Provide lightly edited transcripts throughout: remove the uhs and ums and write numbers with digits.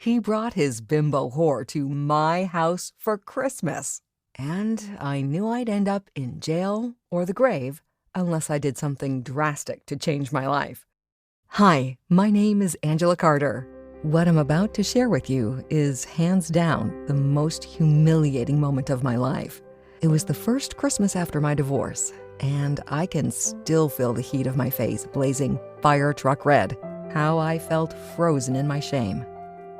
He brought his bimbo whore to my house for Christmas. And I knew I'd end up in jail or the grave unless I did something drastic to change my life. Hi, my name is Angela Carter. What I'm about to share with you is hands down the most humiliating moment of my life. It was the first Christmas after my divorce, and I can still feel the heat of my face blazing fire truck red, how I felt frozen in my shame.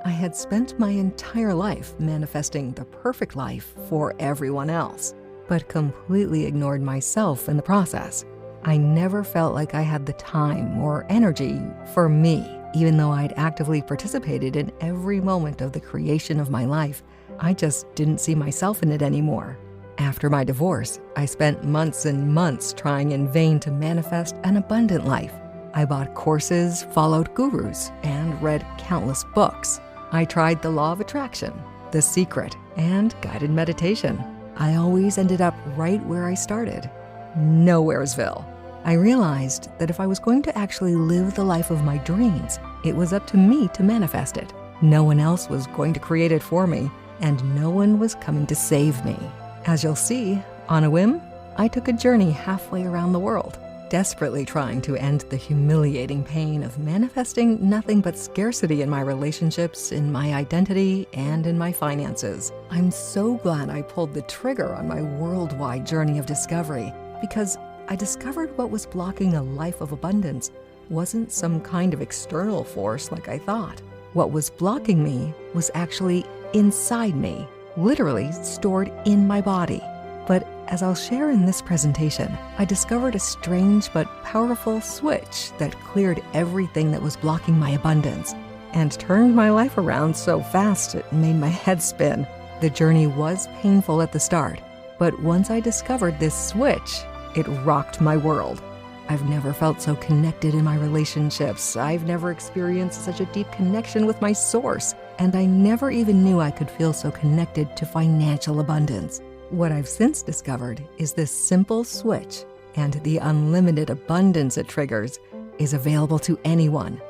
I had spent my entire life manifesting the perfect life for everyone else, but completely ignored myself in the process. I never felt like I had the time or energy for me, even though I'd actively participated in every moment of the creation of my life. I just didn't see myself in it anymore. After my divorce, I spent months and months trying in vain to manifest an abundant life. I bought courses, followed gurus, and read countless books. I tried the law of attraction, The Secret, and guided meditation. I always ended up right where I started, Nowheresville. I realized that if I was going to actually live the life of my dreams, it was up to me to manifest it. No one else was going to create it for me, and no one was coming to save me. As you'll see, on a whim, I took a journey halfway around the world, desperately trying to end the humiliating pain of manifesting nothing but scarcity in my relationships, in my identity, and in my finances. I'm so glad I pulled the trigger on my worldwide journey of discovery, because I discovered what was blocking a life of abundance wasn't some kind of external force like I thought. What was blocking me was actually inside me, literally stored in my body. But as I'll share in this presentation, I discovered a strange but powerful switch that cleared everything that was blocking my abundance and turned my life around so fast it made my head spin. The journey was painful at the start, but once I discovered this switch, it rocked my world. I've never felt so connected in my relationships. I've never experienced such a deep connection with my source, and I never even knew I could feel so connected to financial abundance. What I've since discovered is this simple switch, and the unlimited abundance it triggers is available to anyone.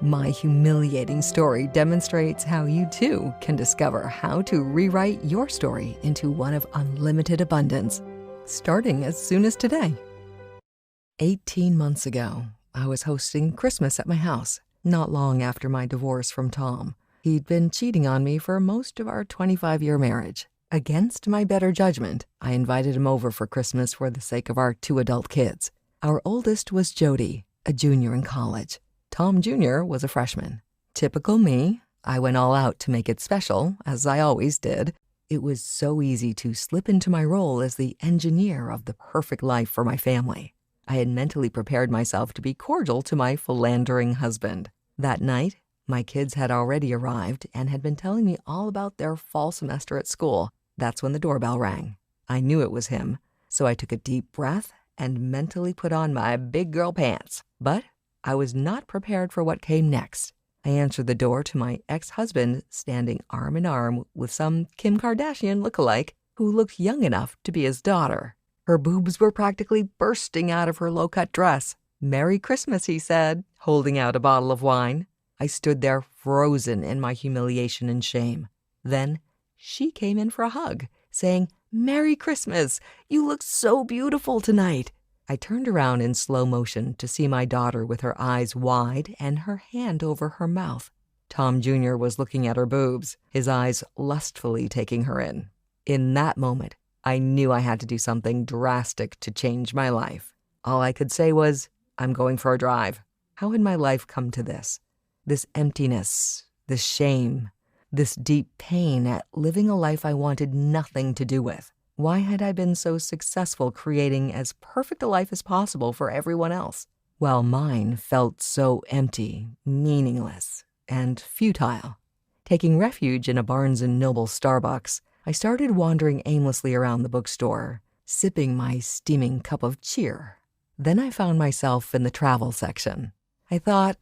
My humiliating story demonstrates how you too can discover how to rewrite your story into one of unlimited abundance, starting as soon as today. 18 months ago, I was hosting Christmas at my house, not long after my divorce from Tom. He'd been cheating on me for most of our 25-year marriage. Against my better judgment, I invited him over for Christmas for the sake of our 2 adult kids. Our oldest was Jody, a junior in college. Tom Jr. was a freshman. Typical me, I went all out to make it special, as I always did. It was so easy to slip into my role as the engineer of the perfect life for my family. I had mentally prepared myself to be cordial to my philandering husband. That night, my kids had already arrived and had been telling me all about their fall semester at school. That's when the doorbell rang. I knew it was him, so I took a deep breath and mentally put on my big girl pants. But I was not prepared for what came next. I answered the door to my ex-husband standing arm in arm with some Kim Kardashian lookalike who looked young enough to be his daughter. Her boobs were practically bursting out of her low-cut dress. "Merry Christmas," he said, holding out a bottle of wine. I stood there frozen in my humiliation and shame. Then she came in for a hug, saying, "Merry Christmas, you look so beautiful tonight." I turned around in slow motion to see my daughter with her eyes wide and her hand over her mouth. Tom Jr. was looking at her boobs, his eyes lustfully taking her in. In that moment, I knew I had to do something drastic to change my life. All I could say was, "I'm going for a drive." How had my life come to this? This emptiness, this shame, this deep pain at living a life I wanted nothing to do with. Why had I been so successful creating as perfect a life as possible for everyone else, while mine felt so empty, meaningless, and futile? Taking refuge in a Barnes & Noble Starbucks, I started wandering aimlessly around the bookstore, sipping my steaming cup of cheer. Then I found myself in the travel section. I thought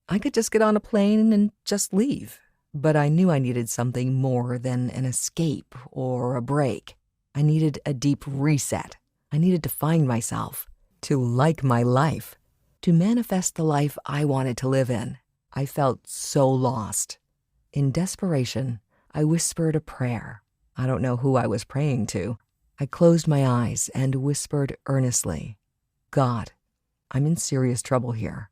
I could just get on a plane and just leave. But I knew I needed something more than an escape or a break. I needed a deep reset. I needed to find myself, to like my life, to manifest the life I wanted to live in. I felt so lost. In desperation, I whispered a prayer. I don't know who I was praying to. I closed my eyes and whispered earnestly, God, I'm in serious trouble here.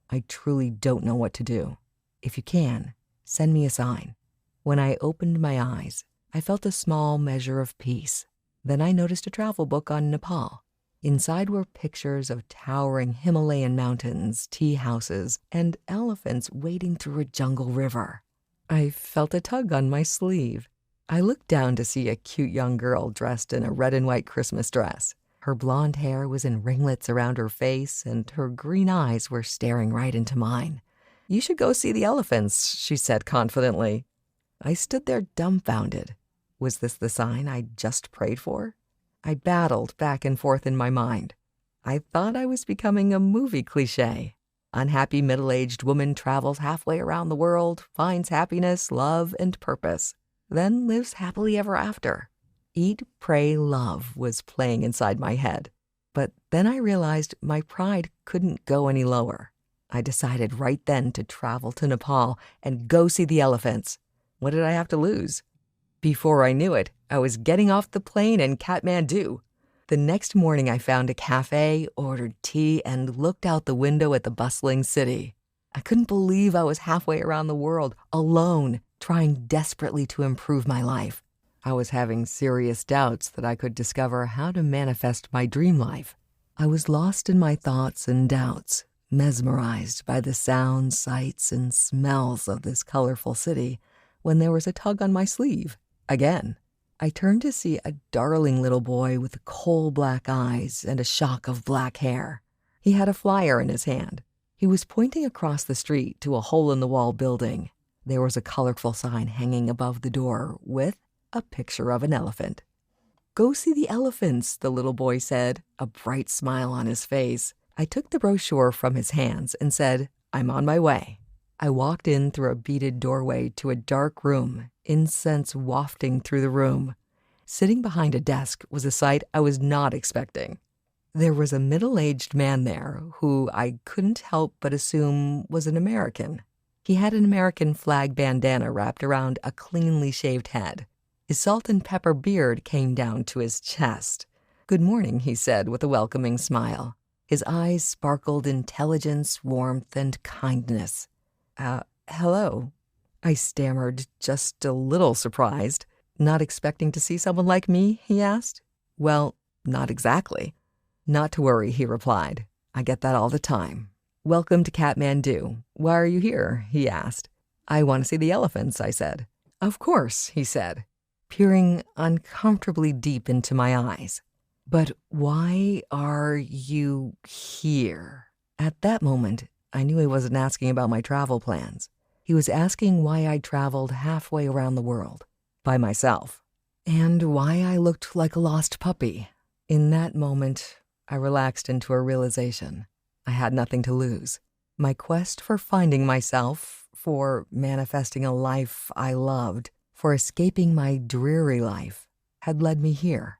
I truly don't know what to do. If you can, send me a sign. When I opened my eyes, I felt a small measure of peace. Then I noticed a travel book on Nepal. Inside were pictures of towering Himalayan mountains, tea houses, and elephants wading through a jungle river. I felt a tug on my sleeve. I looked down to see a cute young girl dressed in a red and white Christmas dress. Her blonde hair was in ringlets around her face, and her green eyes were staring right into mine. You should go see the elephants, she said confidently. I stood there dumbfounded. Was this the sign I'd just prayed for? I battled back and forth in my mind. I thought I was becoming a movie cliche. Unhappy middle-aged woman travels halfway around the world, finds happiness, love, and purpose, then lives happily ever after. Eat, Pray, Love was playing inside my head. But then I realized my pride couldn't go any lower. I decided right then to travel to Nepal and go see the elephants. What did I have to lose? Before I knew it, I was getting off the plane in Kathmandu. The next morning I found a cafe, ordered tea, and looked out the window at the bustling city. I couldn't believe I was halfway around the world, alone, trying desperately to improve my life. I was having serious doubts that I could discover how to manifest my dream life. I was lost in my thoughts and doubts, mesmerized by the sounds, sights, and smells of this colorful city, when there was a tug on my sleeve. Again, I turned to see a darling little boy with coal-black eyes and a shock of black hair. He had a flyer in his hand. He was pointing across the street to a hole-in-the-wall building. There was a colorful sign hanging above the door with a picture of an elephant. Go see the elephants, the little boy said, a bright smile on his face. I took the brochure from his hands and said, I'm on my way. I walked in through a beaded doorway to a dark room, incense wafting through the room. Sitting behind a desk was a sight I was not expecting. There was a middle-aged man there who I couldn't help but assume was an American. He had an American flag bandana wrapped around a cleanly shaved head. His salt and pepper beard came down to his chest. Good morning, he said with a welcoming smile. His eyes sparkled intelligence, warmth, and kindness. Hello, I stammered, just a little surprised. Not expecting to see someone like me, he asked. Well, not exactly. Not to worry, he replied. I get that all the time. Welcome to Kathmandu. Why are you here? He asked. I want to see the elephants, I said. Of course, he said, peering uncomfortably deep into my eyes. But why are you here? At that moment, I knew he wasn't asking about my travel plans. He was asking why I traveled halfway around the world by myself, and why I looked like a lost puppy. In that moment, I relaxed into a realization. I had nothing to lose. My quest for finding myself, for manifesting a life I loved, for escaping my dreary life, had led me here.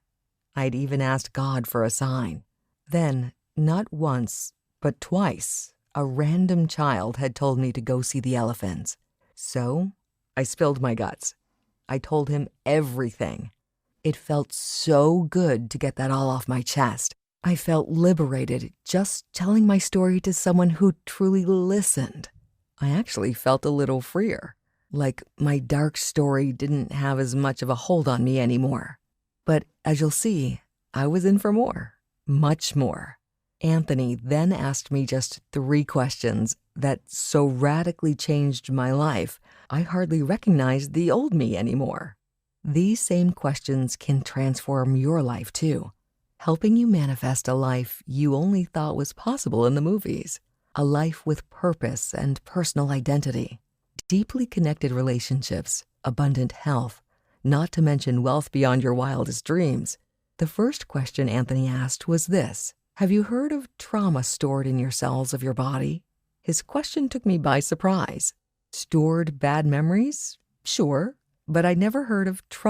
I'd even asked God for a sign. Then, not once, but twice, a random child had told me to go see the elephants. So, I spilled my guts. I told him everything. It felt so good to get that all off my chest. I felt liberated just telling my story to someone who truly listened. I actually felt a little freer, like my dark story didn't have as much of a hold on me anymore. But as you'll see, I was in for more, much more. Anthony then asked me just 3 questions that so radically changed my life, I hardly recognized the old me anymore. These same questions can transform your life too, helping you manifest a life you only thought was possible in the movies, a life with purpose and personal identity, deeply connected relationships, abundant health, not to mention wealth beyond your wildest dreams. The first question Anthony asked was this: have you heard of trauma stored in your cells of your body? His question took me by surprise. Stored bad memories? Sure, but I'd never heard of trauma